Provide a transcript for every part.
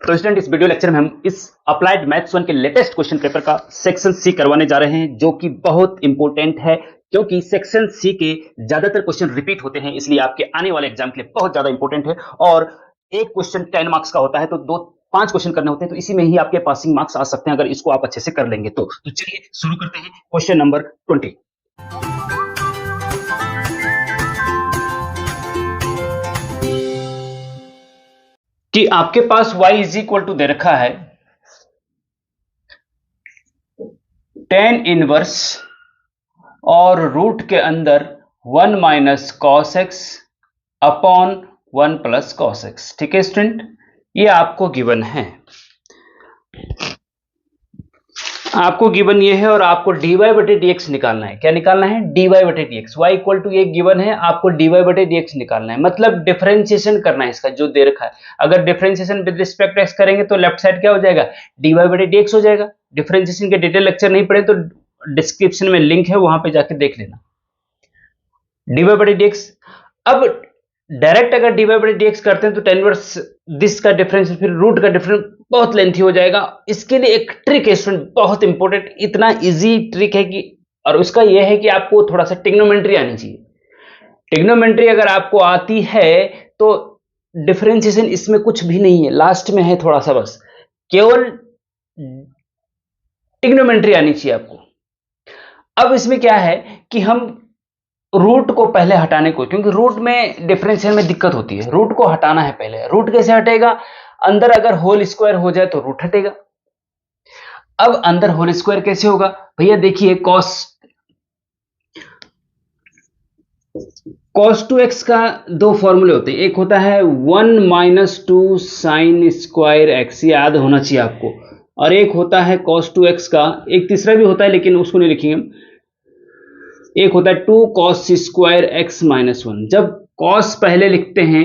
तो स्टूडेंट, इस video lecture में हम इस अप्लाइड मैथ्स 1 के लेटेस्ट क्वेश्चन पेपर का सेक्शन सी करवाने जा रहे हैं, जो कि बहुत इंपॉर्टेंट है क्योंकि सेक्शन सी के ज्यादातर क्वेश्चन रिपीट होते हैं, इसलिए आपके आने वाले एग्जाम के लिए बहुत ज्यादा इंपॉर्टेंट है। और एक क्वेश्चन 10 मार्क्स का होता है, तो 5 क्वेश्चन करने होते हैं, तो इसी में ही आपके पासिंग मार्क्स आ सकते हैं अगर इसको आप अच्छे से कर लेंगे तो चलिए शुरू करते हैं। Question number 20। कि आपके पास y इज इक्वल टू दे रखा है tan इनवर्स और रूट के अंदर 1 minus cos x upon 1 plus cos x. ठीक है स्टूडेंट, ये आपको गिवन है, आपको गिवन ये है और आपको dy बटे dx निकालना है। क्या निकालना है? dy बटे dx। y इक्वल टू ये गिवन है, आपको dy बटे dx निकालना है, मतलब डिफरेंशिएशन करना है इसका जो दे रखा है। अगर डिफरेंशिएशन विद रिस्पेक्ट x करेंगे तो लेफ्ट साइड क्या हो जाएगा? dy बटे dx हो जाएगा। डिफरेंशिएशन के डिटेल लेक्चर नहीं पढ़े तो डिस्क्रिप्शन में लिंक है, वहां पे जाके देख लेना। dy बटे dx। अब डायरेक्ट अगर dy बटे dx करते हैं तो tan इनवर्स दिस का डिफरेंस फिर रूट का डिफरेंस बहुत लेंथी हो जाएगा। इसके लिए एक ट्रिक है स्टूडेंट, बहुत इंपॉर्टेंट, इतना इजी ट्रिक है कि, और उसका यह है कि आपको थोड़ा सा ट्रिग्नोमेट्री आनी चाहिए। ट्रिग्नोमेट्री अगर आपको आती है तो डिफरेंशिएशन इसमें कुछ भी नहीं है, लास्ट में है थोड़ा सा, बस केवल ट्रिग्नोमेट्री आनी चाहिए आपको। अब इसमें क्या है कि हम रूट को पहले हटाने को, क्योंकि रूट में डिफरेंशियल में दिक्कत होती है, रूट को हटाना है पहले। रूट कैसे हटेगा? अंदर अगर होल स्क्वायर हो जाए तो रूट हटेगा। अब अंदर होल स्क्वायर कैसे होगा भैया? देखिए cos 2x का दो फॉर्मूले होते हैं, एक होता है 1 माइनस 2 साइन स्क्वायर एक्स, याद होना चाहिए आपको, और एक होता है cos 2x का, एक तीसरा भी होता है लेकिन उसको नहीं लिखेंगे हम, एक होता है 2 cos स्क्वायर एक्स माइनस 1। जब cos पहले लिखते हैं,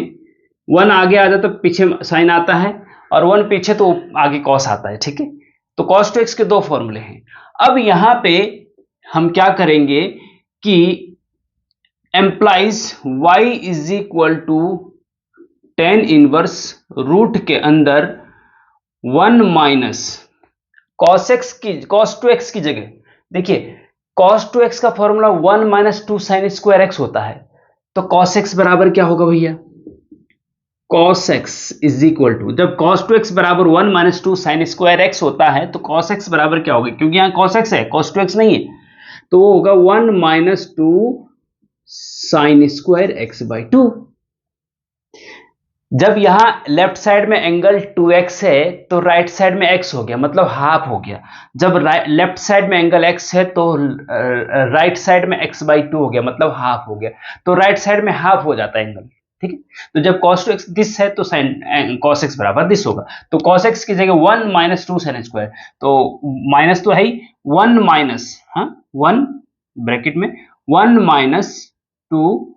1 आगे आ जाता तो पीछे साइन आता है, और 1 पीछे तो आगे cos आता है। ठीक है, तो cos 2x के दो फॉर्मूले हैं। अब यहां पे हम क्या करेंगे कि implies y is equal to tan inverse root के अंदर 1 माइनस cos 2x की जगह देखिए cos 2x का formula 1 minus 2 sine square x होता है, तो cos x बराबर क्या होगा भैया? cos x is equal to, जब cos 2x बराबर 1 माइनस 2 साइन स्क्वायर एक्स होता है तो cos x बराबर क्या होगा? क्योंकि यहां cos x है, cos 2x नहीं है, तो वो होगा 1 minus 2 sine square x by 2। जब यहां लेफ्ट साइड में एंगल 2x है तो राइट साइड में x हो गया, मतलब हाफ हो गया। जब लेफ्ट साइड में एंगल x है तो राइट साइड में x बाई 2 हो गया, मतलब हाफ हो गया। तो राइट साइड में हाफ हो जाता है एंगल। ठीक है, तो जब cos 2x दिस है तो साइन cos x बराबर दिस होगा, तो cos x की जगह 1 माइनस 2 साइन स्क्वायर, तो माइनस तो है ही, 1 माइनस 1 ब्रैकेट में 1 minus 2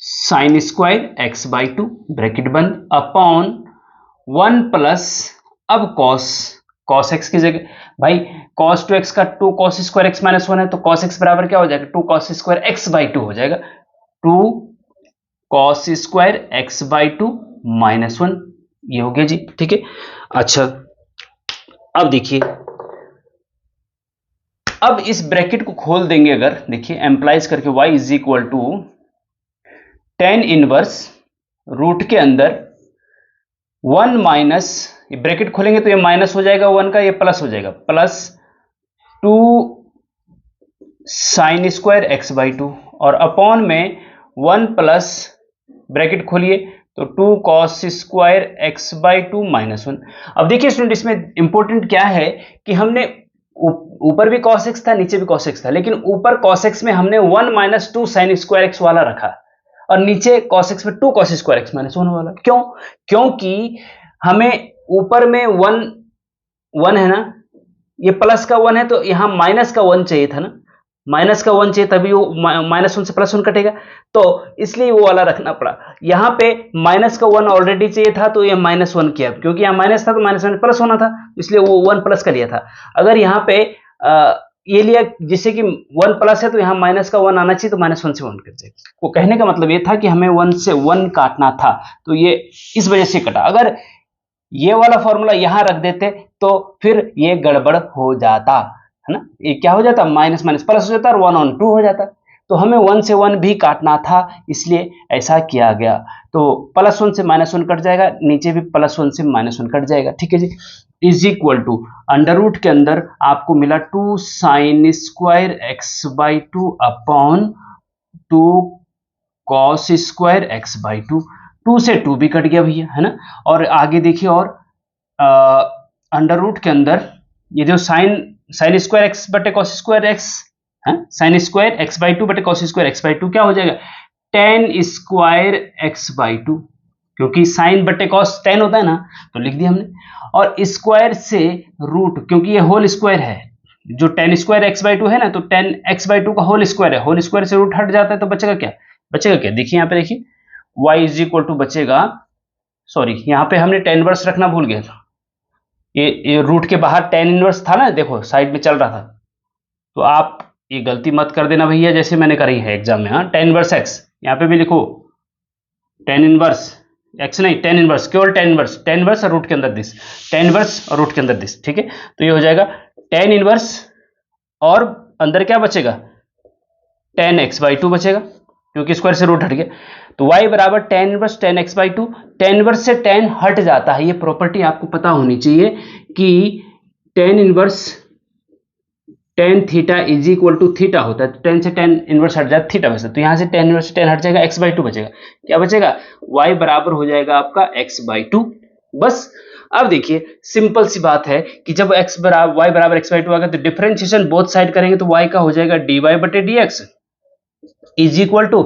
sine square x by 2 bracket बंद अपॉन 1 प्लस, अब cos x की जगह भाई cos 2x का 2 cos स्क्वायर x माइनस 1 है, तो cos x बराबर क्या हो जाएगा? 2 cos स्क्वायर x बाई 2 हो जाएगा, 2 cos square x by 2 minus 1, ये हो गया जी। ठीक है, अच्छा अब देखिए, अब इस ब्रैकेट को खोल देंगे अगर, देखिए एम्प्लाइज करके y is equal to tan inverse root के अंदर 1 माइनस, ब्रैकेट खोलेंगे तो ये माइनस हो जाएगा 1 का, ये प्लस हो जाएगा, plus 2 sine square x by 2, और अपॉन में 1 प्लस, ब्रैकेट खोलिए तो 2 cos square x by 2 minus 1। अब देखिए स्टूडेंट, इसमें इंपॉर्टेंट क्या है कि हमने ऊपर भी cos x था, नीचे भी cos x था, लेकिन ऊपर cos x में हमने 1 माइनस 2 साइन स्क्वायर एक्स वाला रखा, और नीचे cos x में 2 cos स्क्वायर एक्स माइनस 1 वाला। क्यों? क्योंकि हमें ऊपर में 1 है ना, ये प्लस का 1 है, तो यहां माइनस का 1 चाहिए था ना, माइनस का 1 चाहिए, तभी वो माइनस 1 से प्लस 1 कटेगा, तो इसलिए वो वाला रखना पड़ा। यहां पे माइनस का 1 ऑलरेडी चाहिए था, तो ये माइनस 1 किया, क्योंकि यहां माइनस था तो माइनस 1 प्लस होना था, इसलिए वो 1 प्लस का लिया था। अगर यहां पे ये लिया जिससे कि 1 प्लस है, तो यहां माइनस का 1 आना चाहिए, तो माइनस 1 से 1 कट जाएगा। वो कहने का मतलब ये था कि हमें 1 से 1 काटना था, तो ये इस वजह से कटा। अगर ये वाला फॉर्मूला यहां रख देते तो फिर ये गड़बड़ हो जाता, है ना। ये क्या हो जाता, माइनस माइनस प्लस हो जाता और 1 on 2 हो जाता। तो हमें 1 से 1 भी काटना था, इसलिए ऐसा किया गया। तो +1 से -1 कट जाएगा, नीचे भी +1 से -1 कट जाएगा, ठीक है जी। Is equal to under root के अंदर आपको मिला 2 sin square x/2 upon 2 cos square x/2। 2 से 2 भी कट गया भैया, है ना। और आगे देखिए, और अंडर रूट के अंदर ये जो साइन स्क्वायर एक्स बटे कॉस स्क्वायर एक्स है, साइन स्क्वायर x/2 बटे कॉस स्क्वायर x/2 क्या हो जाएगा, टेन स्क्वायर x/2, क्योंकि साइन बटे कॉस 10 होता है ना, तो लिख दिया हमने। और स्क्वायर से रूट, क्योंकि ये होल स्क्वायर है, जो टेन स्क्वायर x/2 है ना, तो 10x/2 का होल स्क्वायर है, होल स्क्वायर से रूट हट जाता है तो बचेगा क्या, बचेगा क्या, देखिए यहाँ पे देखिए y इज इक्वल टू बचेगा, सॉरी यहाँ पे हमने टेन इनवर्स रखना भूल गए था, ये रूट के बाहर टेन इनवर्स था ना, देखो साइड में चल रहा था, तो आप ये गलती मत कर देना भैया जैसे मैंने करी है एग्जाम में। हाँ, टेन इनवर्स एक्स यहाँ पे भी लिखो, टेन इनवर्स एक्स नहीं, टेन इनवर्स, केवल टेन इनवर्स और रूट के अंदर दिस, टेन इनवर्स और रूट के अंदर दिस, ठीक है। तो ये हो जाएगा टेन इनवर्स और अंदर क्या बचेगा, टेन x/2 बचेगा, क्योंकि स्क्वायर से रूट हट गया। तो y बराबर ten inverse ten x/2, tan inverse से टेन हट जाता है, ये प्रॉपर्टी आपको पता होनी चाहिए कि tan inverse tan theta is equal to theta होता है, तो टेन से टेन इनवर्स हट जाता थीटा बचता है, तो यहां से टेन इनवर्स टेन हट जाएगा, x/2 बचेगा, क्या बचेगा, y बराबर हो जाएगा आपका x/2। बस अब देखिए सिंपल सी बात है कि जब x बराबर y बराबर x/2 आ गया तो डिफरेंशिएशन बोथ साइड करेंगे तो y का हो जाएगा dy बटे dx इज इक्वल टू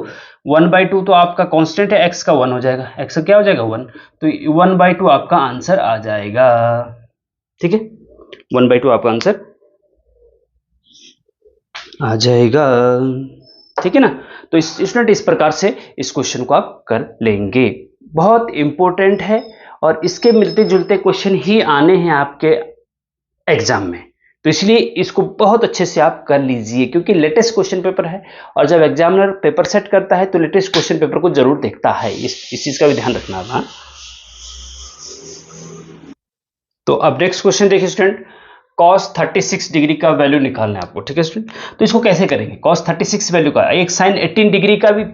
1/2, तो आपका कांस्टेंट है x का 1 हो जाएगा, x का क्या हो जाएगा 1, तो 1/2 आपका आंसर आ जाएगा, ठीक है, 1/2 आपका आंसर आ जाएगा, ठीक है ना। तो स्टूडेंट इस प्रकार से इस क्वेश्चन को आप कर लेंगे, बहुत इंपॉर्टेंट है और इसके मिलते जुलते क्वेश्चन ही आने हैं आपके एग्जाम में, तो इसलिए इसको बहुत अच्छे से आप कर लीजिए, क्योंकि लेटेस्ट क्वेश्चन पेपर है और जब एग्जामिनर पेपर सेट करता है तो लेटेस्ट क्वेश्चन पेपर को जरूर देखता है, इस चीज का भी ध्यान रखना है। तो अब नेक्स्ट क्वेश्चन देखिए स्टूडेंट, cos 36 डिग्री का वैल्यू निकालना है आपको, ठीक है स्टूडेंट। तो इसको कैसे करेंगे, cos 36 वैल्यू का, एक sin 18 डिग्री का भी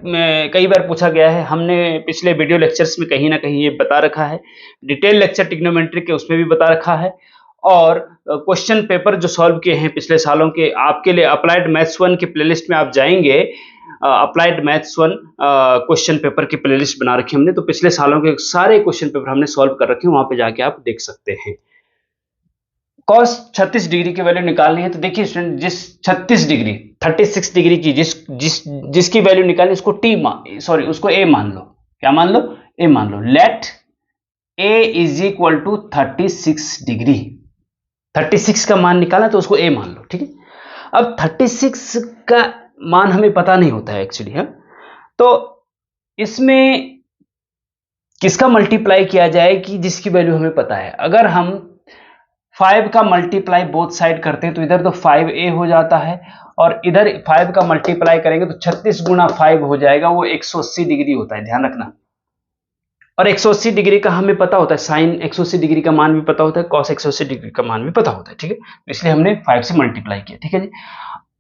कई बार पूछा गया है, हमने पिछले वीडियो लेक्चर्स में कहीं ना कहीं ये बता रखा है, डिटेल लेक्चर ट्रिग्नोमेट्री के उसमें भी बता रखा है, और क्वेश्चन पेपर जो सॉल्व किए हैं पिछले सालों के आपके लिए अप्लाइड मैथ्स 1 की प्लेलिस्ट में आप जाएंगे, अप्लाइड मैथ्स 1 क्वेश्चन पेपर की प्लेलिस्ट बना रखी हमने, तो पिछले सालों के सारे क्वेश्चन पेपर हमने सॉल्व कर रखे हैं, वहां पे जाके आप देख सकते हैं। cos 36 डिग्री की वैल्यू निकालनी है, तो देखिए स्टूडेंट, जिस 36 डिग्री 36 डिग्री की जिसकी वैल्यू निकालनी उसको उसको a मान लो, क्या मान लो, a मान लो, let a is equal to 36 degree, 36 का मान निकालना तो उसको a मान लो, ठीक है। अब 36 का मान हमें पता नहीं होता है एक्चुअली, है, तो इसमें किसका मल्टीप्लाई किया जाए कि जिसकी वैल्यू हमें पता है, अगर हम 5 का मल्टीप्लाई बोथ साइड करते हैं तो इधर तो 5a हो जाता है और इधर 5 का मल्टीप्लाई करेंगे तो 36 गुना 5 हो जाएगा, वो 180 डिग्री होता है, ध्यान रखना। और 180 डिग्री का हमें पता होता है, साइन 180 डिग्री का मान भी पता होता है, कॉस 180 डिग्री का मान भी पता होता है, ठीक है, इसलिए हमने 5 से मल्टीप्लाई किया, ठीक है जी।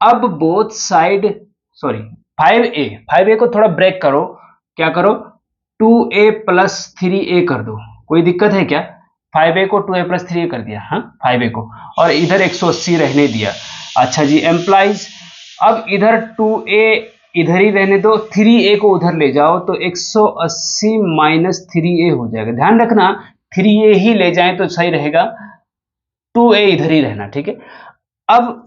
अब बोथ साइड 5a को थोड़ा ब्रेक करो, क्या करो, 2a प्लस 3a कर दो, कोई दिक्कत है क्या, 5a को 2a प्लस 3a कर दिया, हाँ 5a को, और इधर 180 रहने दिया, अच्छा जी, एम्प्लाइज अब इधर 2a इधर ही रहने दो, 3a को उधर ले जाओ तो 180 माइनस 3a हो जाएगा, ध्यान रखना 3a ही ले जाएं तो सही रहेगा, 2a इधर ही रहना, ठीक है। अब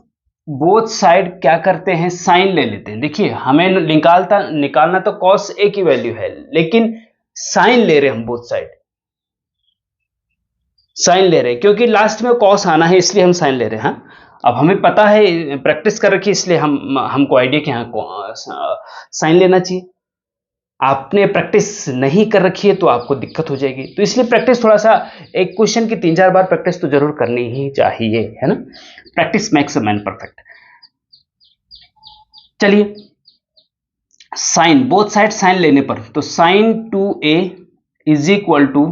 बोथ साइड क्या करते हैं, साइन ले लेते हैं, देखिए हमें निकालना तो cos a की वैल्यू है, लेकिन साइन ले रहे हैं हम, बोथ साइड साइन ले रहे हैं, क्योंकि लास्ट में cos आना है इसलिए हम साइन ले रहे हैं, हाँ? अब हमें पता है, प्रैक्टिस कर रखी, इसलिए हमको आइडिया कि हाँ साइन लेना चाहिए, आपने प्रैक्टिस नहीं कर रखी है तो आपको दिक्कत हो जाएगी, तो इसलिए प्रैक्टिस थोड़ा सा, एक क्वेश्चन की 3-4 बार प्रैक्टिस तो जरूर करनी ही चाहिए, है ना, practice makes a man perfect. चलिए, साइन बोथ साइड साइन लेने पर, तो sine 2a is equal to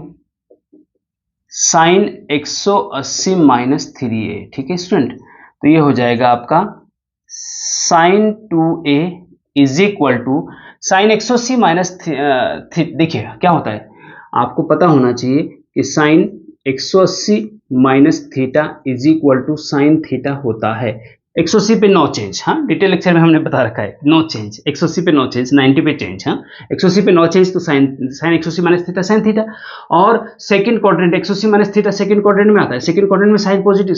sine 180 minus 3a, ठीक है स्टूडेंट। तो ये हो जाएगा आपका sine 2a is equal to sine 180 minus, देखिए क्या होता है, आपको पता होना चाहिए कि sine 180 minus theta is equal to sine theta होता है 180 पे नो चेंज। हाँ, डिटेल लेक्चर में हमने बता रखा है नो चेंज, 180 पे नो चेंज, 90 पे चेंज। हाँ, 180 पे नो चेंज तो sine 180 minus theta sine theta. और second quadrant 180 minus theta second quadrant में आता है, सेकंड क्वाड्रेंट में साइन पॉजिटिव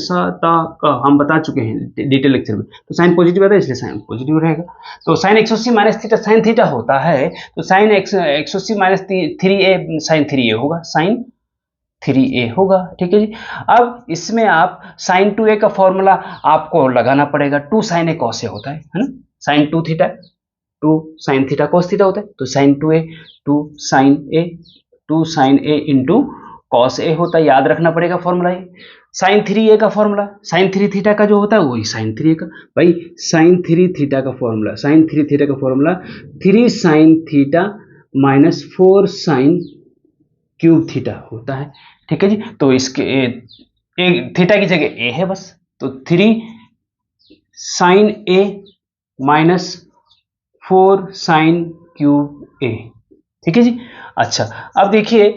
हम बता चुके हैं डिटेल लेक्चर में, तो साइन पॉजिटिव आता है इसलिए साइन पॉजिटिव रहेगा। तो sine 180 minus theta sine theta होता है, तो sine 180 minus 3a sign 3a होगा, साइन 3a होगा, ठीक है जी। अब इसमें आप साइन 2a का फॉर्मूला आपको लगाना पड़ेगा, 2 साइन a cos a होता है ना, sine 2 theta 2 sine theta cos theta होता है, तो sine 2a 2 sine a into cos a होता है, याद रखना पड़ेगा फॉर्मूला ये। साइन 3a का फॉर्मूला साइन 3 थीटा का जो होता है वही साइन 3a का, भाई साइन 3 थीटा का फॉर्मूला, साइन 3 थीटा का formula 3 sine theta minus 4 sine cube theta होता है, ठीक है जी। तो इसके थीटा की जगह a है बस, तो 3 sine a minus 4 sine cube a, ठीक है जी। अच्छा, अब देखिए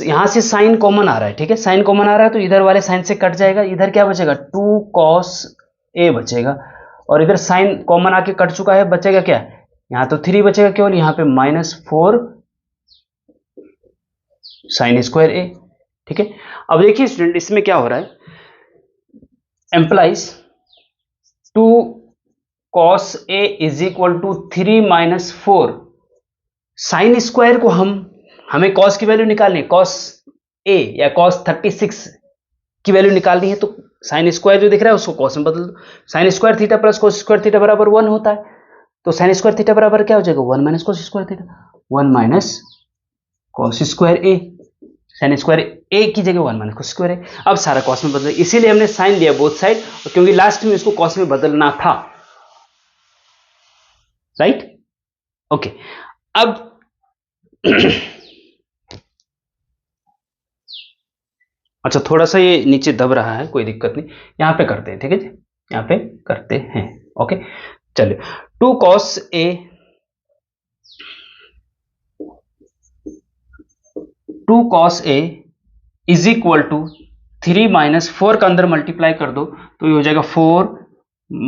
यहां से साइन कॉमन आ रहा है, ठीक है, साइन कॉमन आ रहा है तो इधर वाले साइन से कट जाएगा, इधर क्या बचेगा 2 cos a बचेगा, और इधर साइन कॉमन आके कट चुका है, बचेगा क्या, यहां तो 3 बचेगा केवल, यहां पे -4 साइन स्क्वायर a, ठीक है। अब देखिए स्टूडेंट इसमें क्या हो रहा है, implies 2 cos a is equal to 3 minus 4 sine square को हमें cos की वैल्यू निकालनी है, cos a या cos 36 की वैल्यू निकालनी है, तो साइन स्क्वायर जो दिख रहा है उसको cos में बदल दो, sine square theta plus cos square theta बराबर 1 होता है, तो साइन स्क्वायर थीटा बराबर क्या हो जाएगा 1 minus cos square theta, 1 minus cos square a, sine square a की जगह 1 माइनस cos स्क्वायर है। अब सारा cos में बदल, इसीलिए हमने साइन लिया बोथ साइड, क्योंकि लास्ट में इसको cos में बदलना था, राइट, ओके। अब अच्छा, थोड़ा सा ये नीचे दब रहा है, कोई दिक्कत नहीं, यहां पे करते हैं, ठीक है जी, यहां पे करते हैं, ओके। चलिए 2 cos a 2 cos a is equal to 3 minus 4 का अंदर मल्टीप्लाई कर दो तो ये हो जाएगा 4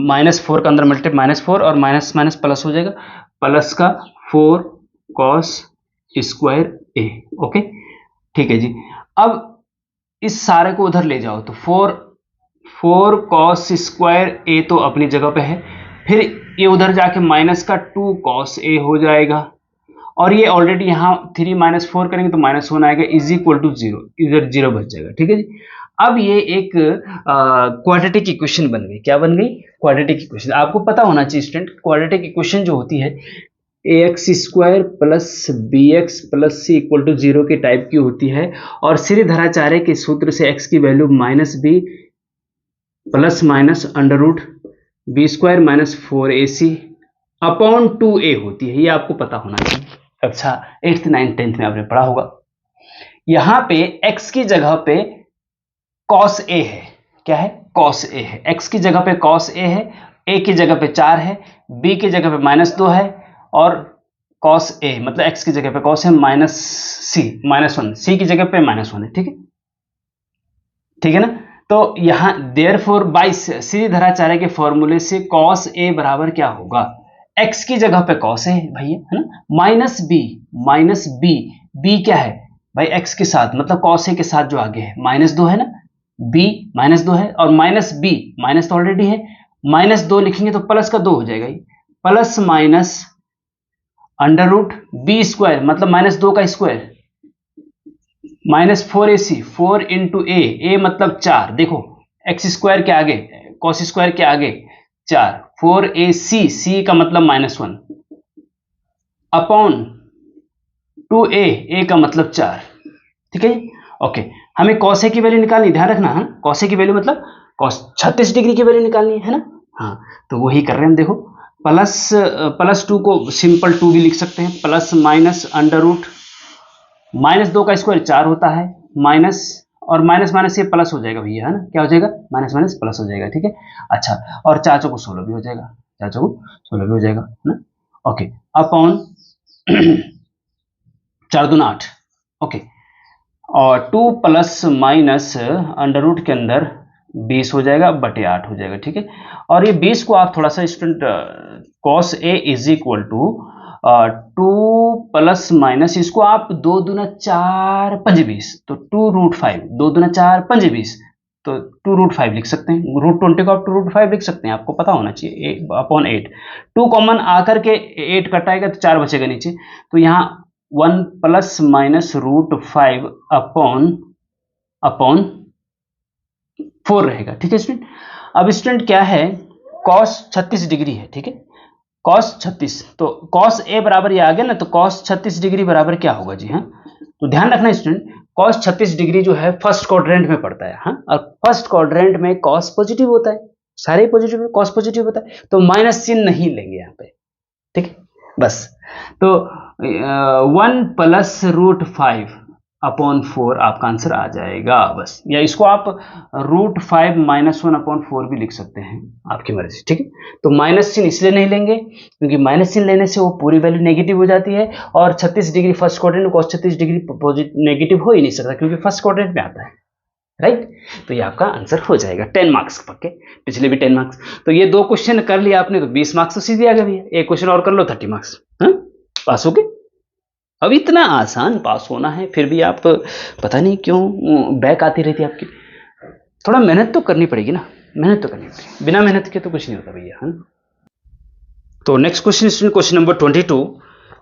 माइनस 4 का अंदर मल्टीप्लाई -4 और माइनस माइनस प्लस हो जाएगा, प्लस का 4 cos स्क्वायर a, ओके, ठीक है जी। अब इस सारे को उधर ले जाओ तो 4 cos स्क्वायर a तो अपनी जगह पे है, फिर ये उधर जाके माइनस का 2 cos a हो जाएगा, और ये ऑलरेडी यहाँ 3 माइनस 4 करेंगे तो माइनस 1 आएगा, इज इक्वल टू 0, इधर 0 बच जाएगा, ठीक है जी। अब ये एक क्वाड्रेटिक इक्वेशन बन गई, क्या बन गई, क्वाड्रेटिक इक्वेशन। आपको पता होना चाहिए स्टूडेंट, क्वाड्रेटिक इक्वेशन जो होती है ax square plus bx plus c equal to 0 के टाइप की होती है, और श्रीधराचार्य के सूत्र से x की value -b plus minus under root b square minus 4ac upon 2a होती है, ये आपको पता होना चाहिए, कक्षा 8th 9th 10th में आपने पढ़ा होगा। यहां पे x की जगह पे cos a है, क्या है, cos a है, x की जगह पे cos a है, a की जगह पे 4 है, b की जगह पे -2 है, और cos a मतलब x की जगह पे cos है -1, c की जगह पे -1 है, ठीक है, ठीक है ना। तो यहां देयरफॉर बाय श्रीधराचार्य के फॉर्मूले से cos a बराबर क्या होगा, x की जगह पे cos a है भैया, है ना, माइनस b क्या है भाई, x के साथ मतलब cos a के साथ जो आगे है -2 है ना, b -2 है, और माइनस b माइनस तो ऑलरेडी है, -2 लिखेंगे तो प्लस का 2 हो जाएगा, plus minus under root b square मतलब -2 का स्क्वायर -4ac 4 इंटू ए मतलब 4, देखो एक्स स्क्वायर के आगे cos स्क्वायर के आगे 4, 4ac c का मतलब -1 अपॉन 2a का मतलब 4, ठीक है, ओके। हमें cos a की वैल्यू निकालनी, ध्यान रखना है, cos a की वैल्यू मतलब cos 36 डिग्री की वैल्यू निकालनी है ना, हाँ, तो वही कर रहे हैं हम, देखो प्लस 2 को सिंपल 2 भी लिख सकते हैं, प्लस माइनस अंडर रूट -2 का स्क्वायर 4 होता है, माइनस और माइनस माइनस ये प्लस हो जाएगा भैया, है ना, क्या हो जाएगा, माइनस माइनस प्लस हो जाएगा, ठीक है। अच्छा, और 4 चौको 16 भी हो जाएगा, 4 चौको 16 भी हो जाएगा, है ना। ओके, अपॉन 4 दूना 8, ओके, और 2 प्लस माइनस अंडर रूट के अंदर 20 हो जाएगा बटे 8 हो जाएगा, ठीक है। और ये 20 को आप थोड़ा सा student cos a is equal to 2 plus minus, इसको आप 2 दूना 4 5 20, तो 2 रूट 5, 2 दूना 4 5 20, तो 2 रूट 5 लिख सकते हैं, रूट 20 को आप 2 रूट 5 लिख सकते हैं, आपको पता होना चाहिए, अपॉन 8, 2 कॉमन आकर के 8 कटाएगा तो 4 बचेगा नीचे, तो यहाँ 1 plus minus root 5 upon upon 4 रहेगा, ठीक है स्टूडेंट। अब स्टूडेंट क्या है, कॉस 36 डिग्री है, ठीक है, कॉस 36, तो कॉस ए बराबर ये आ गया ना, तो कॉस 36 डिग्री बराबर क्या होगा जी, हाँ, तो ध्यान रखना स्टूडेंट, कॉस 36 डिग्री जो है फर्स्ट क्वाड्रेंट में पड़ता है, हाँ, और फर्स्ट क्वाड्रेंट में कॉस पॉजिटिव होता है, सारे पॉजिटिव, कॉस पॉजिटिव होता है, तो माइनस चिन्ह नहीं लेंगे यहाँ पे, ठीक है, बस। तो 1 प्लस रूट 5 अपॉन 4 आपका आंसर आ जाएगा, बस, या इसको आप रूट 5 माइनस 1 अपॉन 4 भी लिख सकते हैं, आपकी मर्जी, ठीक है। तो माइनस चिन्ह इसलिए नहीं लेंगे क्योंकि माइनस चिन्ह लेने से वो पूरी वैल्यू नेगेटिव हो जाती है, और 36 डिग्री फर्स्ट क्वाड्रेंट में cos 36 डिग्री नेगेटिव हो ही नहीं सकता क्योंकि फर्स्ट क्वाड्रेंट में आता है, राइट। तो ये आपका आंसर हो जाएगा 10 मार्क्स पक्के, पिछले भी 10 मार्क्स। तो ये 2 क्वेश्चन कर लिया आपने तो 20 मार्क्स तो सीधे आ गए भैया, एक क्वेश्चन और कर लो 30 मार्क्स, हाँ, पास हो गए। अब इतना आसान पास होना है, फिर भी आप पता नहीं क्यों बैक आती रहती है आपकी, थोड़ा मेहनत तो करनी पड़ेगी ना, मेहनत तो करनी पड़ेगी, बिना मेहनत के तो कुछ नहीं होता भैया, है। तो नेक्स्ट क्वेश्चन, क्वेश्चन नंबर 22,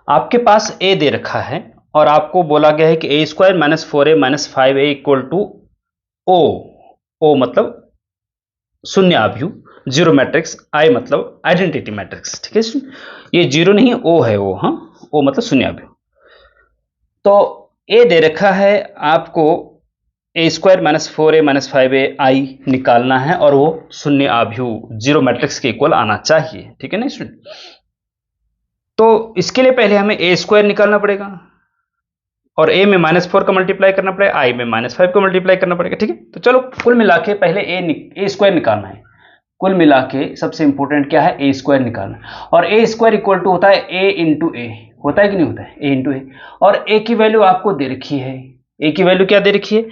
आपके पास ए दे रखा है और आपको बोला गया है कि A square minus 4a minus 5a equal to O, O मतलब शून्य आव्यूह, जीरो मैट्रिक्स, आई मतलब आइडेंटिटी मैट्रिक्स, ठीक है, ये जीरो नहीं ओ है, ओ, हाँ, ओ मतलब शून्य आव्यूह। तो ए दे रखा है आपको, A square minus 4a minus 5a I निकालना है और वो शून्य आव्यूह जीरो मैट्रिक्स के इक्वल आना चाहिए, ठीक है ना स्टूडेंट। तो इसके लिए पहले हमें ए स्क्वायर निकालना पड़ेगा और ए में -4 का मल्टीप्लाई करना पड़ेगा, आई में -5 का मल्टीप्लाई करना पड़ेगा, ठीक है। तो चलो कुल मिला के पहले ए स्क्वायर निकालना है, कुल मिला के सबसे इंपॉर्टेंट क्या है, ए स्क्वायर निकालना, और ए स्क्वायर इक्वल टू होता है ए इंटू ए, होता है कि नहीं होता है, ए इंटू ए, और ए की वैल्यू आपको दे रखी है, ए की वैल्यू क्या दे रखी है,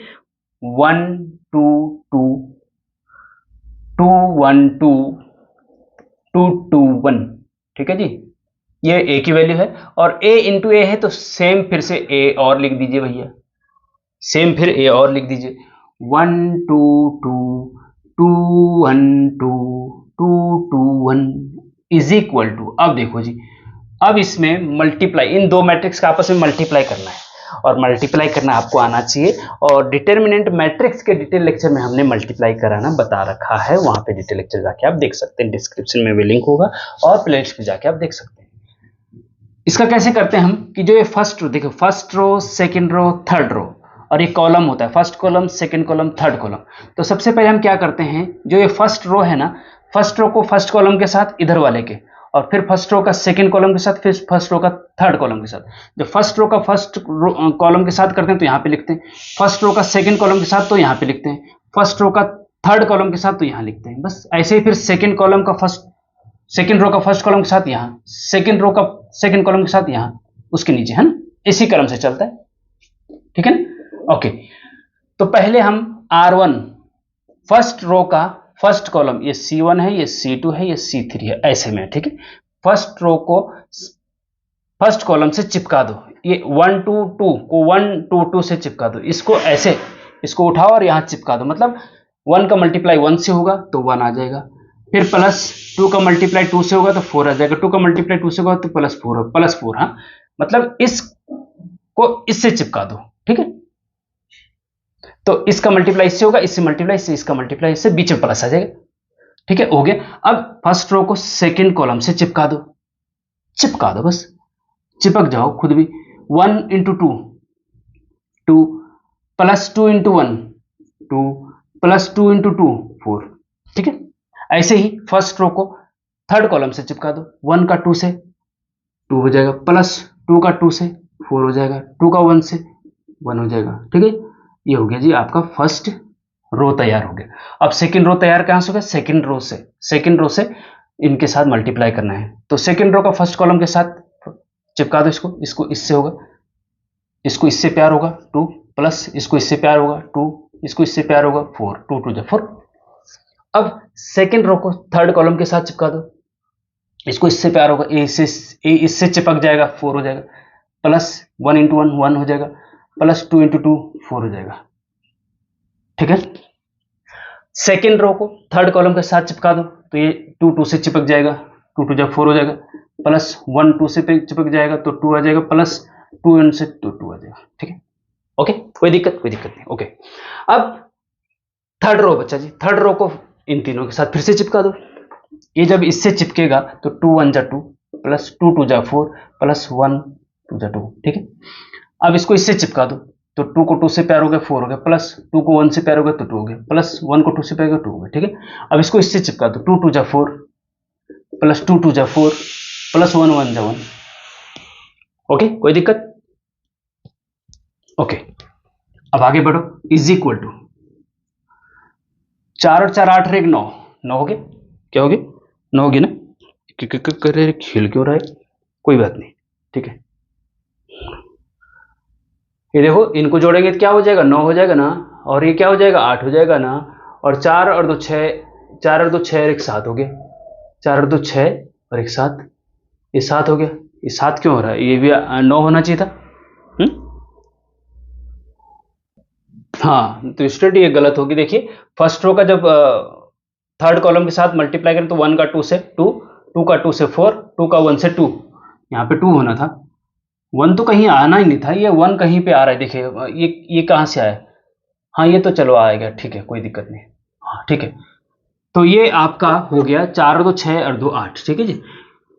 1 2 2 2 1 2 2 2 1, ठीक है जी, ये ए की वैल्यू है, और ए इंटू ए है तो सेम फिर से ए और लिख दीजिए भैया, सेम फिर ए और लिख दीजिए, 1 2 2 2 1 2 2 2 1 इज इक्वल टू, अब देखो जी, अब इसमें मल्टीप्लाई, इन दो मैट्रिक्स का आपस में मल्टीप्लाई करना है, और मल्टीप्लाई करना आपको आना चाहिए, और डिटर्मिनेंट मैट्रिक्स के डिटेल लेक्चर में हमने मल्टीप्लाई कराना बता रखा है, वहां पे डिटेल लेक्चर जाके आप देख सकते हैं, डिस्क्रिप्शन में भी लिंक होगा और प्लेलिस्ट में जाके आप देख सकते हैं। इसका कैसे करते हैं हम, कि जो ये फर्स्ट रो देखो, first row second row third row, और ये कॉलम होता है, first column second column third column. तो सबसे पहले हम क्या करते हैं, जो ये फर्स्ट रो है ना, फर्स्ट रो को फर्स्ट कॉलम के साथ इधर वाले के, और फिर फर्स्ट रो का सेकंड कॉलम के साथ, फिर फर्स्ट रो का थर्ड कॉलम के साथ। जब फर्स्ट रो का फर्स्ट कॉलम के साथ करते हैं तो यहाँ पे लिखते हैं, फर्स्ट रो का सेकंड कॉलम के साथ तो यहाँ पे लिखते हैं, फर्स्ट रो का थर्ड कॉलम के साथ तो यहाँ लिखते हैं, बस ऐसे ही। फिर सेकंड कॉलम का फर्स्ट, सेकंड रो का फर्स्ट कॉलम के साथ यहाँ, सेकंड रो का सेकंड कॉलम के साथ यहाँ, उसके नीचे, है ना, इसी क्रम से चलता है, ठीक है ना। ओके, तो पहले हम R1 फर्स्ट रो का फर्स्ट कॉलम, ये C1 है, ये C2 है, ये C3 है, ऐसे में, ठीक है। फर्स्ट रो को फर्स्ट कॉलम से चिपका दो, ये 1 2 2 को 1 2 2 से चिपका दो, इसको ऐसे, इसको उठाओ और यहां चिपका दो, मतलब 1 का मल्टीप्लाई 1 से होगा तो 1 आ जाएगा, फिर प्लस 2 का मल्टीप्लाई 2 से होगा तो 4 आ जाएगा, 2 का मल्टीप्लाई 2 से होगा तो +4, हाँ, मतलब इसको इससे चिपका दो, ठीक है। तो इसका मल्टीप्लाई इससे होगा, इससे मल्टीप्लाई इससे, इसका मल्टीप्लाई इससे, बीच में प्लस आ जाएगा, ठीक है, हो गया। अब फर्स्ट रो को सेकंड कॉलम से चिपका दो, चिपका दो, बस चिपक जाओ खुद भी, 1 into 2 2 plus 2 into 1 2 plus 2 into 2 4, ठीक है। ऐसे ही फर्स्ट रो को थर्ड कॉलम से चिपका दो, 1 का 2 से 2 हो जाएगा, प्लस 2 का 2 से 4 हो जाएगा, 2 का 1 से 1 हो जाएगा, ठीक है। ये हो गया जी आपका फर्स्ट रो तैयार हो गया। अब सेकंड रो तैयार कहां से होगा, सेकंड रो से इनके साथ मल्टीप्लाई करना है। तो सेकंड रो का फर्स्ट कॉलम के साथ चिपका दो इसको, इसको इससे होगा, इसको इससे प्यार होगा 2 प्लस इसको इससे प्यार होगा 2, इसको इससे प्यार होगा 4, 2 2 4। अब सेकंड रो को थर्ड कॉलम के साथ चिपका दो, इसको इससे प्यार होगा, ए इससे चिपक जाएगा 4 हो जाएगा, प्लस 1 इंटू 1 1 हो जाएगा, प्लस 2 इंटू 2 4 हो जाएगा। ठीक है, सेकेंड रो को थर्ड कॉलम के साथ चिपका दो, तो ये 2 2 से चिपक जाएगा, 2 2 4 हो जाएगा, प्लस 1 2 से चिपक जाएगा तो 2 आ जाएगा, प्लस 2 1 से 2 आ जाएगा। ठीक है, ओके, कोई दिक्कत नहीं। ओके, अब थर्ड रो बच्चा जी, थर्ड रो को इन तीनों के साथ फिर से चिपका दो। ये जब इससे चिपकेगा तो 2 1 जा 2 प्लस 2 2 जा 4 प्लस 1 2 जा 2। ठीक है, अब इसको इससे चिपका दो, तो 2 को 2 से प्यार हो गया 4 हो गया, प्लस 2 को 1 से प्यार हो गया तो 2 हो गया, प्लस 1 को 2 से प्यार हो गया 2 हो गया। ठीक है, अब इसको इससे चिपका दो, 2 2 जा 4 प्लस 2 2 जा 4 प्लस 1 1 जा 1। ओके, कोई दिक्कत? ओके, अब आगे बढ़ो। इज इक्वल टू 4 और 4 8 और 1 9, 9 हो गया, क्या हो गया, 9 हो गया ना। कर रहे खेल क्यों रहा है, कोई बात नहीं। ठीक है, ये देखो इनको जोड़ेंगे तो क्या हो जाएगा, 9 हो जाएगा ना, और ये क्या हो जाएगा, 8 हो जाएगा ना, और 4 और 2 6, 4 और 2 6 और 1 7 हो गया, 4 और 2 6 और 1 7, ये 7 हो गया। ये 7 क्यों हो रहा है, ये भी 9 होना चाहिए था। हाँ, तो स्टूडेंट ये गलत होगी। देखिए फर्स्ट रो का जब थर्ड कॉलम के साथ मल्टीप्लाई करें तो 1 का 2 से 2, 2 का 2 से 4, 2 का 1 से 2, यहाँ पे 2 होना था, 1 तो कहीं आना ही नहीं था, ये 1 कहीं पे आ रहा है। देखिए ये कहाँ से आया, हाँ ये तो चलो आएगा, ठीक है कोई दिक्कत नहीं। हाँ ठीक है, तो ये आपका हो गया 4 और 2 6 और 2 8। ठीक है जी,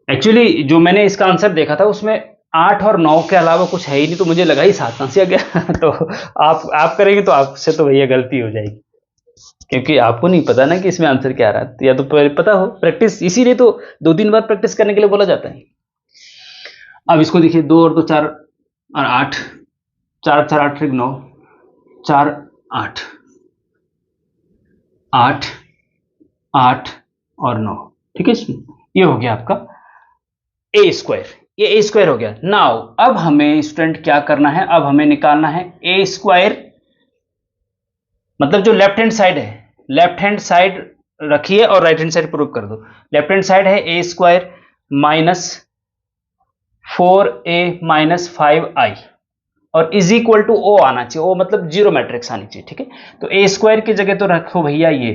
एक्चुअली जो मैंने इसका आंसर देखा था उसमें 8 और 9 के अलावा कुछ है ही नहीं, तो मुझे लगा ही 7 कहाँ से आ गया तो आप करेंगे तो आपसे तो भैया गलती हो जाएगी, क्योंकि आपको नहीं पता ना कि इसमें आंसर क्या आ रहा है, या तो पता हो, प्रैक्टिस, इसीलिए तो 2-3 बार प्रैक्टिस करने के लिए बोला जाता है। अब इसको देखिए, 2 और 2 4 और 8, 4 4 8 9, 4 8 8 8 और 9। ठीक है, इसमें ये हो गया आपका ए स्क्वायर, ये ए स्क्वायर हो गया। नाउ अब हमें स्टूडेंट क्या करना है, अब हमें निकालना है ए स्क्वायर, मतलब जो लेफ्ट हैंड साइड है, लेफ्ट हैंड साइड रखिए और राइट हैंड साइड प्रूव कर दो। लेफ्ट हैंड साइड है ए square minus 4a minus 5i और इज इक्वल टू ओ आना चाहिए, ओ मतलब जीरो मैट्रिक्स आनी चाहिए। ठीक है, तो ए स्क्वायर की जगह तो रखो भैया ये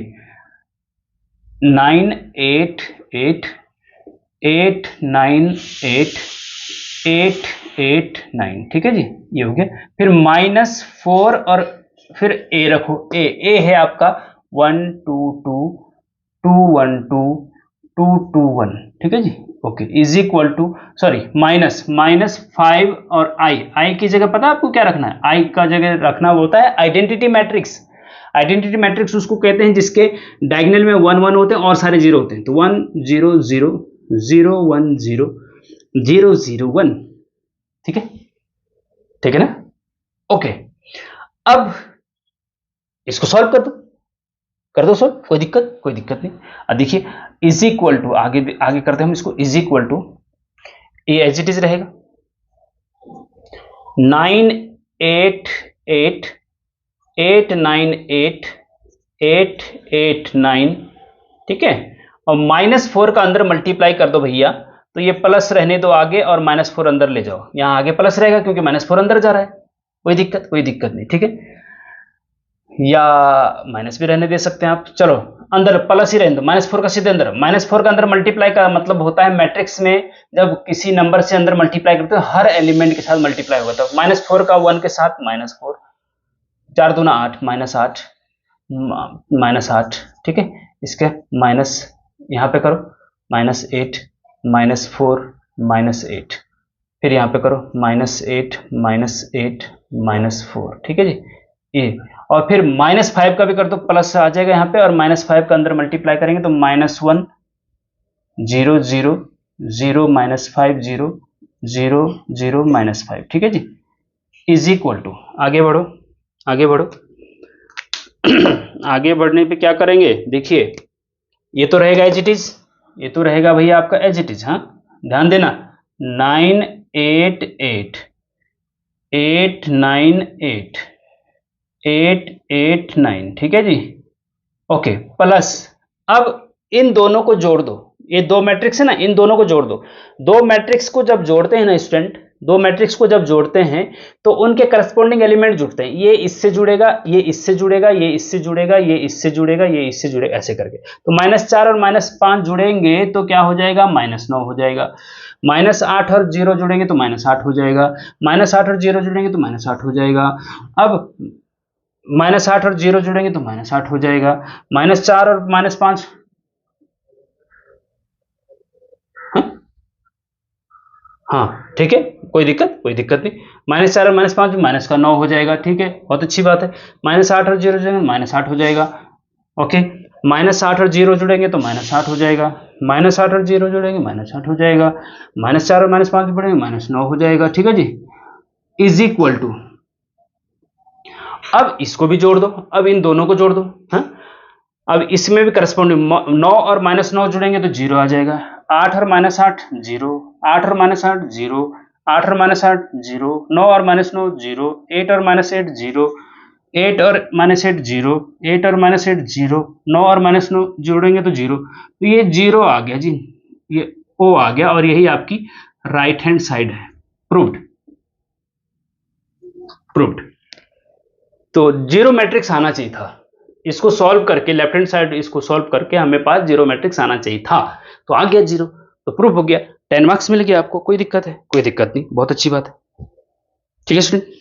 9 8 8 8 9 8 8 8 9। ठीक है जी, ये हो गया। फिर माइनस 4 और फिर ए रखो, ए है आपका 1 2 2 2 1 2 2 2 1। ठीक है जी, okay, is equal to sorry minus 5 और आई की जगह पता है आपको क्या रखना है, आई का जगह रखना होता है आइडेंटिटी मैट्रिक्स। आइडेंटिटी मैट्रिक्स उसको कहते हैं जिसके डायगोनल में 1 1 होते हैं और सारे जीरो होते हैं, तो 1 0 0 0 1 0 0 0 1। ठीक है, ठीक है ना, ओके। अब इसको सॉल्व कर दो सॉल्व, कोई दिक्कत नहीं। अब देखिए इज इक्वल टू, आगे करते हैं हम इसको, इज इक्वल टू ये एज इट इज रहेगा 9 8 8 8 9 8 8 8 9। ठीक है, और -4 का अंदर मल्टीप्लाई कर दो भैया, तो ये प्लस रहने दो आगे और -4 अंदर ले जाओ, यहां आगे प्लस रहेगा क्योंकि -4 अंदर जा रहा है, कोई दिक्कत नहीं। ठीक है, या माइनस भी रहने दे सकते हैं आप, चलो अंदर प्लस ही रहने दो, -4 का सीधे अंदर, -4 का अंदर मल्टीप्लाई का मतलब होता है मैट्रिक्स में जब किसी नंबर से अंदर मल्टीप्लाई करते हो हर एलिमेंट के साथ मल्टीप्लाई होगा, तो -4 का 1 के साथ -4, 4 दूना 8 -8 ठीक है, इसके माइनस यहाँ पे करो -8 -4 -8, फिर यहाँ पे करो -8 -4। ठीक है जी, ये, और फिर -5 का भी कर दो, प्लस आ जाएगा यहाँ पे, और -5 का अंदर मल्टीप्लाई करेंगे तो -1 0 0 0 -5 0 0 0 -5। ठीक है जी, इज इक्वल टू, आगे बढ़ो आगे बढ़ने पे क्या करेंगे, देखिए ये तो रहेगा एज इट इज, ये तो रहेगा भैया आपका एज इट इज। हाँ ध्यान देना, 988 ठीक है जी। ओके प्लस, अब इन दोनों को जोड़ दो, ये दो मैट्रिक्स है ना, इन दोनों को जोड़ दो। दो मैट्रिक्स को जब जोड़ते हैं ना स्टूडेंट, दो मैट्रिक्स को जब जोड़ते हैं तो उनके करस्पॉन्डिंग एलिमेंट जुड़ते हैं। ये इससे जुड़ेगा, ये इससे जुड़ेगा, ये इससे जुड़ेगा, ये इससे जुड़ेगा, ये इससे जुड़ेगा, ऐसे करके। तो -4 और -5 जुड़ेंगे तो क्या हो जाएगा, -9 हो जाएगा। -8 और 0 जुड़ेंगे तो -8 हो जाएगा। -8 और 0 जुड़ेंगे तो -8 हो जाएगा। अब -8 और 0 जुड़ेंगे तो -8 हो जाएगा। -4 और -5, हाँ ठीक है, कोई दिक्कत नहीं। -4 और -5 -9 हो जाएगा, ठीक है, बहुत अच्छी बात है। -8 और 0 जुड़ेंगे -8 हो जाएगा। ओके, -8 और 0 जुड़ेंगे तो -8 हो जाएगा। -8 और 0 जुड़ेंगे -8 हो जाएगा। -4 और -5 जुड़ेंगे -9 हो जाएगा, ठीक है जी। इज इक्वल टू, अब इसको भी जोड़ दो, अब इन दोनों को जोड़ दो। हाँ, अब इसमें भी करस्पॉन्डिंग 9 और -9 जुड़ेंगे तो 0 आ जाएगा। 8 और -8 0, 8 और -8 0, 8 और -8 0, 9 और -9 0, 8 और -8 0, 8 और -8 0, 8 और -8 0, 9 और -9 जोड़ेंगे तो 0। तो ये 0 आ गया जी, ये O आ गया, और यही आपकी राइट हैंड साइड है। प्रूव्ड। तो जीरो मैट्रिक्स आना चाहिए था, इसको सॉल्व करके, लेफ्ट हैंड साइड इसको सॉल्व करके हमें पास जीरो मैट्रिक्स आना चाहिए था, तो आ गया 0, तो प्रूफ हो गया। 10 मार्क्स मिल गया आपको। कोई दिक्कत है? कोई दिक्कत नहीं, बहुत अच्छी बात है। ठीक है स्टूडेंट,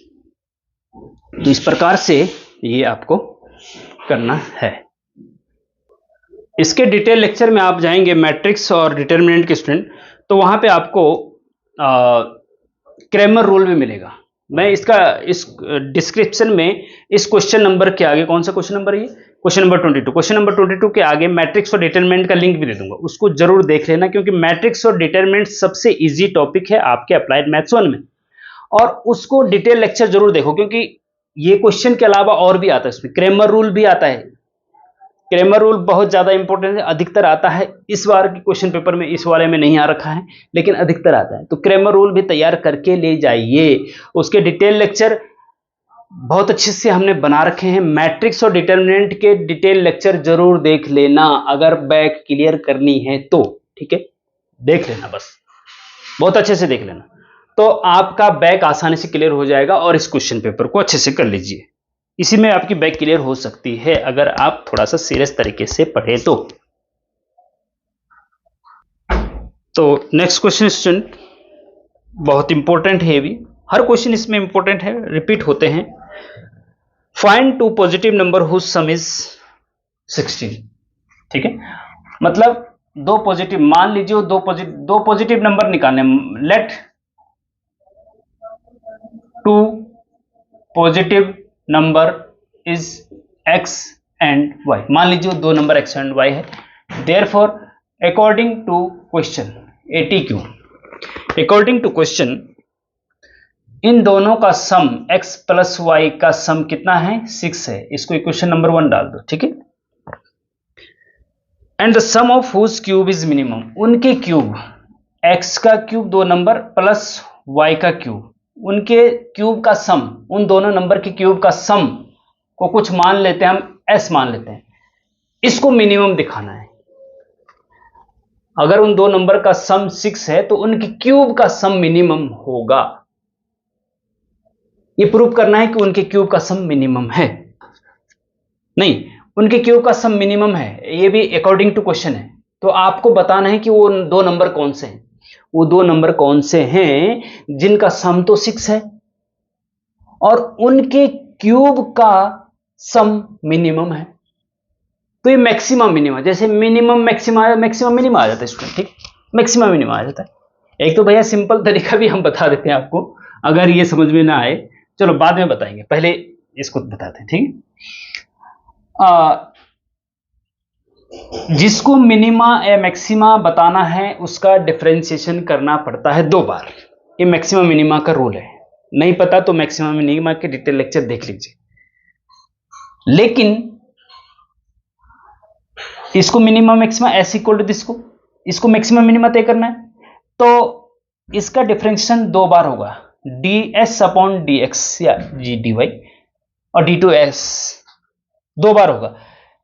तो इस प्रकार से ये आपको करना है। इसके डिटेल लेक्चर में आप जाएंगे मैट्रिक्स और डिटर्मिनेंट के स्टूडेंट, तो वहां पे आपको क्रैमर रूल भी मिलेगा। मैं इसका इस डिस्क्रिप्शन में इस क्वेश्चन नंबर के आगे, कौन सा क्वेश्चन नंबर है ये, क्वेश्चन नंबर 22, क्वेश्चन नंबर 22 के आगे मैट्रिक्स और डिटरमिनेंट का लिंक भी दे दूंगा, उसको जरूर देख लेना, क्योंकि मैट्रिक्स और डिटरमिनेंट सबसे इजी टॉपिक है आपके अप्लाइड मैथ्स 1 में, और उसको डिटेल लेक्चर जरूर देखो, क्योंकि ये क्वेश्चन के अलावा और भी आता है, इसमें क्रैमर रूल भी आता है। क्रैमर रूल बहुत ज्यादा इंपॉर्टेंट है, अधिकतर आता है इस बार के क्वेश्चन पेपर में, इस वाले में नहीं आ रखा है लेकिन अधिकतर आता है, तो क्रैमर रूल भी तैयार करके ले जाइए। उसके डिटेल लेक्चर बहुत अच्छे से हमने बना रखे हैं। मैट्रिक्स और डिटरमिनेंट के डिटेल लेक्चर जरूर देख लेना अगर बैक क्लियर करनी है तो, ठीक है, देख लेना, बस बहुत अच्छे से देख लेना, तो आपका बैक आसानी से क्लियर हो जाएगा, और इस क्वेश्चन पेपर को अच्छे से कर लीजिए। इसी में आपकी बैक क्लियर हो सकती है अगर आप थोड़ा सा सीरियस तरीके से पढ़े तो नेक्स्ट क्वेश्चन स्टूडेंट बहुत इंपॉर्टेंट है, भी हर क्वेश्चन इसमें इंपॉर्टेंट है, रिपीट होते हैं। Find two positive number whose sum is 16। ठीक है, मतलब दो पॉजिटिव, मान लीजिए दो पॉजिटिव नंबर निकालने, let two positive number is x and y, मान लीजिए दो नंबर x एंड y है। Therefore according to question ATQ, according to question इन दोनों का सम x प्लस y का सम कितना है, 6 है। इसको इक्वेशन नंबर 1 डाल दो, ठीक है। And the sum of whose cube is minimum, उनके क्यूब, x का क्यूब 2 नंबर प्लस y का क्यूब, उनके क्यूब का सम, उन दोनों नंबर के क्यूब का सम को कुछ मान लेते हैं हम, s मान लेते हैं, इसको मिनिमम दिखाना है। अगर उन दो नंबर का सम 6 है तो उनके क्यूब का सम मिनिमम होगा। ये प्रूव करना है कि उनके क्यूब का सम मिनिमम है, नहीं उनके क्यूब का सम मिनिमम है, ये भी अकॉर्डिंग टू क्वेश्चन है। तो आपको बताना है कि वो दो नंबर कौन से हैं, वो दो नंबर कौन से हैं जिनका सम तो 6 है और उनके क्यूब का सम मिनिमम है। तो ये मैक्सिमम मिनिमम, जैसे मिनिमम मैक्सिमम, मैक्सिमम मिनिमम आ जाता है स्टूडेंट, ठीक, मैक्सिमम मिनिमम आ जाता है। एक तो भैया सिंपल तरीका भी हम बता देते हैं आपको, अगर ये समझ में ना आए चलो बाद में बताएंगे, पहले इसको बताते हैं, ठीक। जिसको मिनिमा या मैक्सिमा बताना है उसका डिफरेंशिएशन करना पड़ता है 2 बार। ये मैक्सिमम मिनिमा का रूल है, नहीं पता तो मैक्सिमम मिनिमा के डिटेल लेक्चर देख लीजिए। लेकिन इसको minimum maximum s equal to this को, इसको मैक्सिमम मिनिमम तय करना है, तो इसका डिफरेंशिएशन दो बार होगा, ds अपॉन dx या dy और d2s दो बार होगा।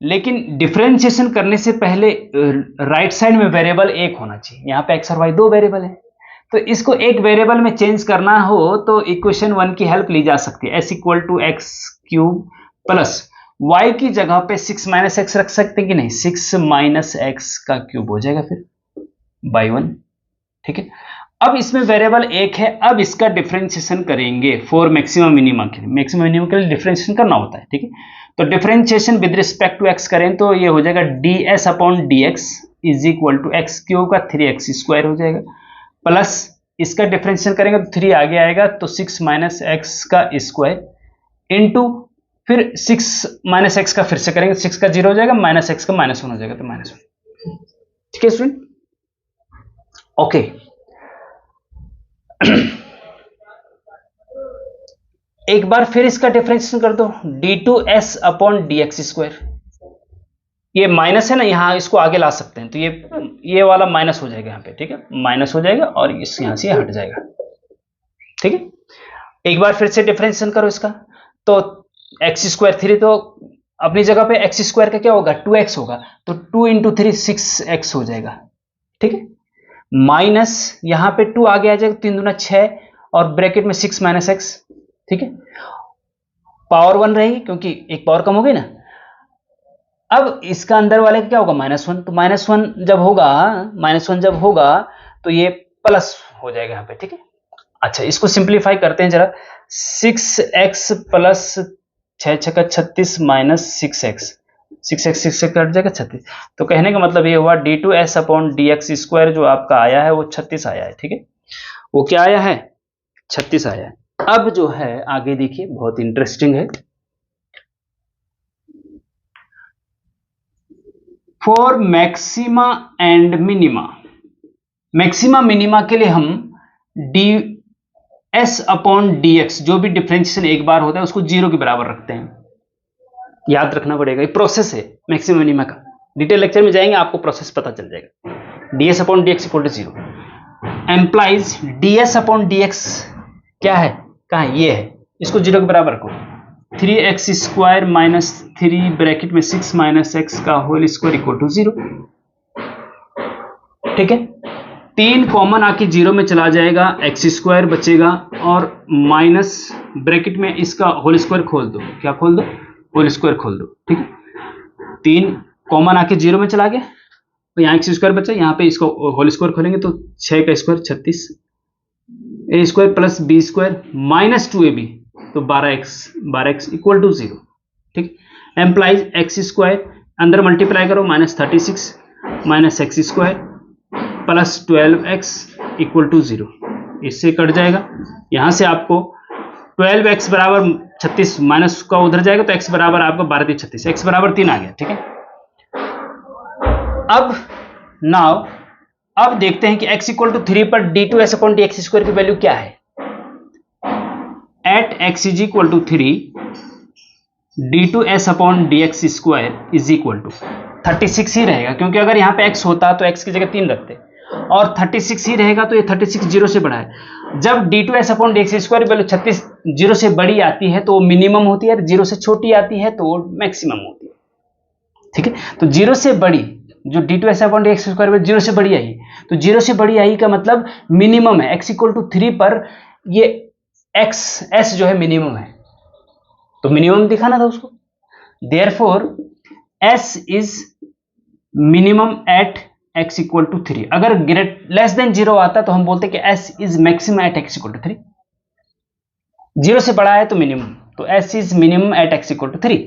लेकिन डिफरेंशिएशन करने से पहले राइट साइड में वेरिएबल एक होना चाहिए। यहाँ पे x और y दो वेरिएबल है, तो इसको एक वेरिएबल में चेंज करना हो तो इक्वेशन 1 की हेल्प ली जा सकती है। s equal to x cube plus y की जगह पे 6 माइनस एक्स रख सकते हैं कि नहीं, 6 माइनस एक्स का क्यूब हो जाएगा फिर बाई 1। ठीक है, अब इसमें वेरिएबल एक है, अब इसका डिफरेंशिएशन करेंगे फॉर मैक्सिमम मिनिमम के लिए। मैक्सिमम मिनिमम के लिए डिफरेंशिएशन करना होता है। ठीक है, तो differentiation with respect to x करें तो ये हो जाएगा ds upon dx is equal to x cube का 3x स्क्वायर हो जाएगा, प्लस इसका डिफरेंशिएशन करेंगे तो 3 आगे आएगा तो 6 माइनस एक्स का स्क्वायर इंटू फिर 6 माइनस एक्स का फिर से करेंगे, 6 का 0 हो जाएगा, माइनस एक्स का -1 हो जाएगा तो -1। ठीक है स्टूडेंट, ओके। एक बार फिर इसका डिफरेंशिएशन कर दो, d2s अपॉन dx स्क्वायर, ये माइनस है ना, यहां इसको आगे ला सकते हैं तो ये वाला माइनस हो जाएगा यहाँ पे। ठीक है, माइनस हो जाएगा और इस यहां से हट जाएगा। ठीक है, एक बार फिर से डिफरेंशिएशन करो इसका, तो एक्स स्क्वायर 3 तो अपनी जगह पे एक्स स्क्वायर का क्या होगा 2x होगा, तो 2 इंटू 3 6x हो जाएगा। ठीक है, माइनस यहां पे 2 आगे आ जाएगा, 3 दूना 6 और ब्रैकेट में 6 माइनस एक्स। ठीक है, पावर 1 रहेगी क्योंकि एक पावर कम हो गई ना। अब इसका अंदर वाले का क्या होगा -1, तो -1 जब होगा तो ये प्लस हो जाएगा यहाँ पे। ठीक है, अच्छा इसको सिंप्लीफाई करते हैं जरा, 6x प्लस 6 छक्का 36 माइनस 6x, 6x 6 से कट जाएगा 36। तो कहने का मतलब ये हुआ d2s अपॉन dx स्क्वायर जो आपका आया है वो 36 आया है। ठीक है, वो क्या आया है 36 आया है। अब जो है आगे देखिए, बहुत इंटरेस्टिंग है। For maxima and minima, maxima minima के लिए हम ds अपॉन dx जो भी डिफरेंशिएशन एक बार होता है उसको 0 के बराबर रखते हैं। याद रखना पड़ेगा, ये प्रोसेस है मैक्सिमा मिनिमा का। डिटेल लेक्चर में जाएंगे आपको प्रोसेस पता चल जाएगा। ds upon dx equal to 0 implies ds upon dx क्या है, कहाँ है, ये है, इसको 0 के बराबर रखो। 3x स्क्वायर माइनस 3 ब्रैकेट में 6 माइनस एक्स का होल स्क्वायर इक्वल टू 0। ठीक है, 3 कॉमन आके 0 में चला जाएगा, एक्स स्क्वायर बचेगा और माइनस ब्रैकेट में इसका होल स्क्वायर खोल दो, क्या खोल दो, होल स्क्वायर खोल दो। ठीक है, 3 कॉमन आके 0 में चला गया तो यहाँ एक्स स्क्वायर बचा, यहाँ पे इसको होल स्क्वायर खोलेंगे तो 6 का square 36, A square plus B square minus 2ab तो 12x इक्वल टू 0। ठीक, एम्प्लाइज एक्स स्क्वायर अंदर मल्टीप्लाई करो -36 minus X square plus 12x equal to 0, इससे कट जाएगा। यहां से आपको 12x बराबर 36 माइनस का उधर जाएगा तो x बराबर आपका 12 36, x बराबर 3 आ गया। ठीक है, अब देखते हैं कि x इक्वल टू 3 पर d2s अपॉन dx स्क्वायर की वैल्यू क्या है। At x is equal to 3 d2s upon dx square is equal to 36 ही रहेगा, क्योंकि अगर यहाँ पे x होता तो x की जगह 3 रखते और 36 ही रहेगा तो ये 36 0 से बड़ा है। जब d2s upon dx square value 36 0 से बड़ी आती है तो वो मिनिमम होती है, 0 से छोटी आती है तो वो मैक्सिमम होती है। ठीक है, तो 0 से बड़ी जो d2s upon dx square value 0 से बड़ी आई, तो 0 से बड़ी आई का मतलब मिनिमम है। x इक्वल टू 3 पर ये s जो है मिनिमम है, तो मिनिमम दिखाना था उसको। Therefore s is minimum at x equal to 3। अगर लेस देन 0 आता तो हम बोलते कि s is maximum at x equal to 3। 0 से बड़ा है तो मिनिमम, तो s is minimum at x equal to 3।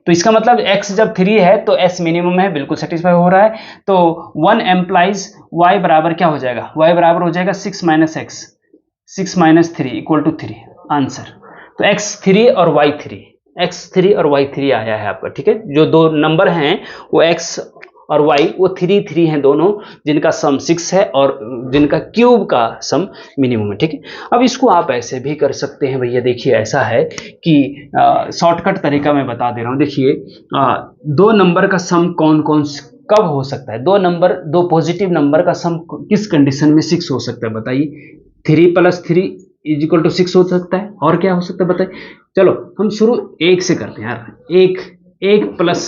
तो इसका मतलब x जब 3 है तो s मिनिमम है, बिल्कुल सेटिस्फाई हो रहा है। तो 1 एम्प्लाइज y बराबर क्या हो जाएगा, y बराबर हो जाएगा 6 minus x, 6 minus 3 equal to 3 answer. तो x3 और y3 और y3 आया है आपका। ठीक है, जो दो नंबर हैं वो x और y वो 3 3 हैं दोनों, जिनका सम 6 है और जिनका क्यूब का सम मिनिमम है। ठीक है, अब इसको आप ऐसे भी कर सकते हैं भैया। देखिए ऐसा है कि शॉर्टकट तरीका मैं बता दे रहा हूं। देखिए 2 नंबर का सम कौन कब हो सकता है? दो पॉजिटिव नंबर का सम किस कंडीशन में 6 हो सकता है बताइए? 3 + 3 = 6 हो सकता है, और क्या हो सकता है बताइए? चलो हम शुरू 1 से करते हैं यार। 1 प्लस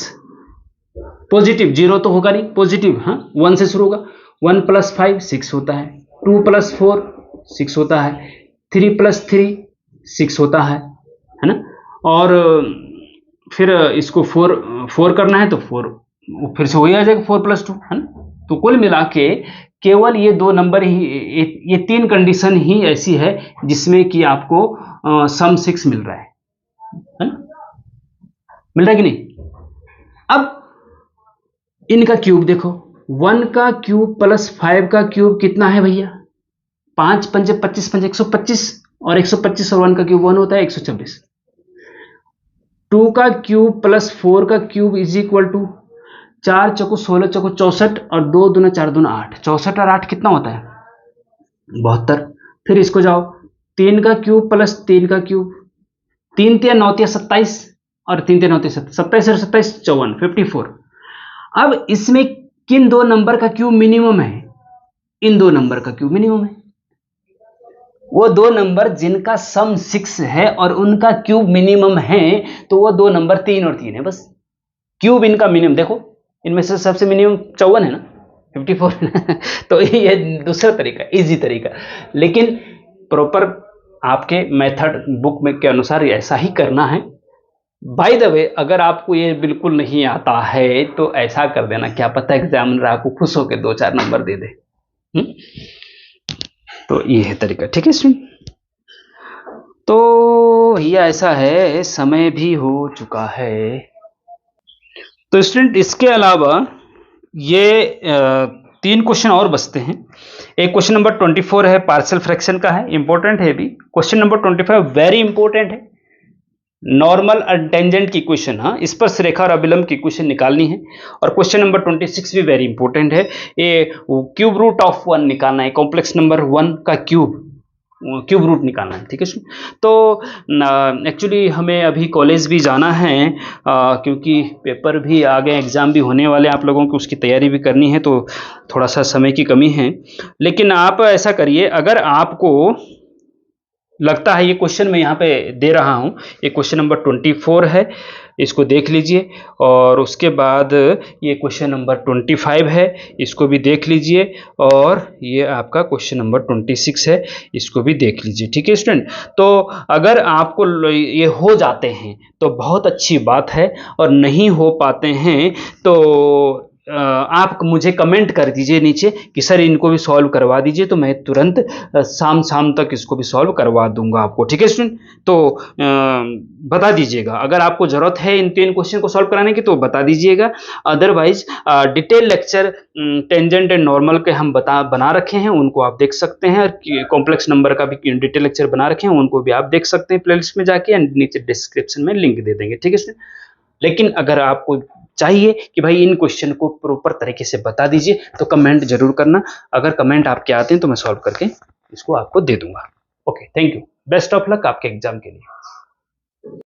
पॉजिटिव, 0 तो होगा नहीं, पॉजिटिव, हाँ 1 से शुरू होगा। 1 + 5 6 होता है, 2 + 4 6 होता है, 3 + 3 6 होता है ना? और फिर इसको 4 करना है तो 4 फिर से वही आ जाएगा, 4 + 2, है ना? तो कुल मिला के केवल ये 2 नंबर ही, ये 3 कंडीशन ही ऐसी है जिसमें कि आपको सम 6 मिल रहा है ना? मिल रहा है कि नहीं? अब इनका क्यूब देखो, 1 का क्यूब + 5 का क्यूब कितना है भैया? 5 × 5 = 25, 5 = 125, और 125 और 1 का क्यूब 1 होता है, 126। 2 का क्यूब + 4 का क्यूब = 4 × 16 × 64, और 2 दूना 4 दूना 8, 64 और 8 कितना होता है? 72। फिर इसको जाओ, 3 का क्यूब + 3 का क्यूब, 3 × 3 = 9 × 27, और 3 × 3 = 9 × 27 और 27 54, 54। अब इसमें किन दो नंबर का क्यूब मिनिमम है? इन दो नंबर का क्यूब मिनिमम है। वो दो नंबर जिनका सम 6 है और उनका क्यूब मिनिमम है, तो वो दो नंबर 3 और 3 है बस। क्यूब इनका मिनिमम देखो, इनमें से सबसे मिनिमम 54 है ना, 54 है ना? तो ये दूसरा तरीका, इजी तरीका, लेकिन प्रॉपर आपके मेथड बुक में के अनुसार ऐसा ही करना है। बाय द वे, अगर आपको ये बिल्कुल नहीं आता है तो ऐसा कर देना, क्या पता एग्जामिनर आपको खुश होकर 2-4 नंबर दे दे। तो ये है तरीका, ठीक है स्टूडेंट? तो भैया ऐसा है, समय भी हो चुका है। तो स्टूडेंट इसके अलावा ये 3 क्वेश्चन और बचते हैं। एक क्वेश्चन नंबर 24 है, पार्शियल फ्रैक्शन का है, इंपॉर्टेंट है भी। क्वेश्चन नंबर 25 वेरी इंपॉर्टेंट है, नॉर्मल और टेंजेंट की क्वेश्चन, हाँ स्पर्श रेखा और अभिलंब की क्वेश्चन निकालनी है। और क्वेश्चन नंबर 26 भी वेरी इंपॉर्टेंट है, ये क्यूब रूट ऑफ 1 निकालना है, कॉम्प्लेक्स नंबर 1 का क्यूब रूट निकालना है, ठीक है। तो एक्चुअली हमें अभी कॉलेज भी जाना है, क्योंकि पेपर भी आ गए, एग्जाम भी होने वाले आप लोगों को, उसकी तैयारी भी करनी है, तो थोड़ा सा समय की कमी है। लेकिन आप ऐसा करिए, अगर आपको लगता है ये क्वेश्चन मैं यहाँ पे दे रहा हूँ, ये क्वेश्चन नंबर 24 है, इसको देख लीजिए। और उसके बाद ये क्वेश्चन नंबर 25 है, इसको भी देख लीजिए। और ये आपका क्वेश्चन नंबर 26 है, इसको भी देख लीजिए, ठीक है स्टूडेंट? तो अगर आपको ये हो जाते हैं तो बहुत अच्छी बात है, और नहीं हो पाते हैं तो आप मुझे कमेंट कर दीजिए नीचे कि सर इनको भी सॉल्व करवा दीजिए, तो मैं तुरंत शाम तक इसको भी सॉल्व करवा दूंगा आपको, ठीक है स्टूडेंट? तो बता दीजिएगा, अगर आपको जरूरत है इन 3 क्वेश्चन को सॉल्व कराने की तो बता दीजिएगा। Otherwise detail lecture tangent and normal के हम बना रखे हैं, उनको आप देख सकते हैं। कॉम्प्लेक्स नंबर का भी डिटेल लेक्चर बना रखे हैं, उनको भी आप देख सकते हैं प्लेलिस्ट में जाके, एंड नीचे डिस्क्रिप्शन में लिंक दे देंगे, ठीक है स्टूडेंट? लेकिन अगर आपको चाहिए कि भाई इन क्वेश्चन को प्रॉपर तरीके से बता दीजिए, तो कमेंट जरूर करना। अगर कमेंट आपके आते हैं तो मैं सॉल्व करके इसको आपको दे दूंगा। Okay, thank you, best of luck आपके एग्जाम के लिए।